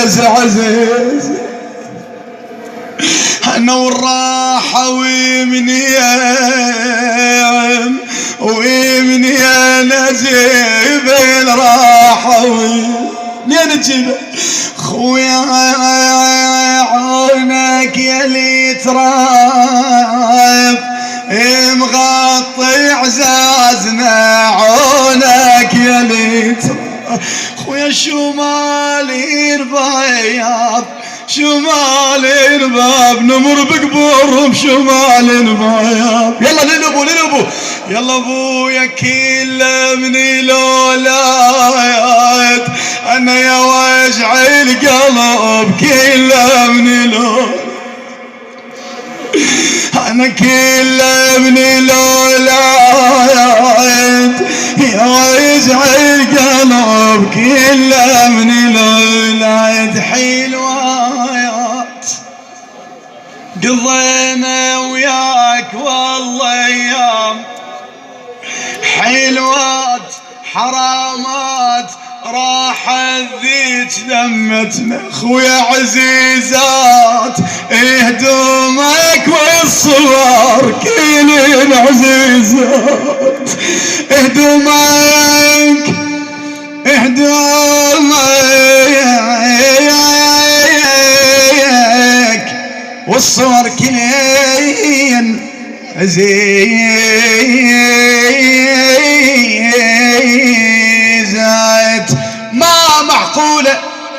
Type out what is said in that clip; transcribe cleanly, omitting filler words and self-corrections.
عزيز عزيز انا والراحة ومني انا جيب الراحة لين نجيب خويا عونك يا اللي تراب مغطي عزازنا عونك يا اللي تراب خويا شمالي البياض شمالي الباب نمر بقبور بشمال البياض يلا للابو يلا ابويا كلمني لولايات انا يا وجع القلب كلمني لولايات انا كلمني لولايات يا وجع القلب كلمني لولايات حلوات قضينا وياك والله ايام حلوات حرامات راحت ذيك دمتنا خويا عزيزات اهدومك والصور كلين عزيزات اهدومك والصور كلين عزيزات ما معقولة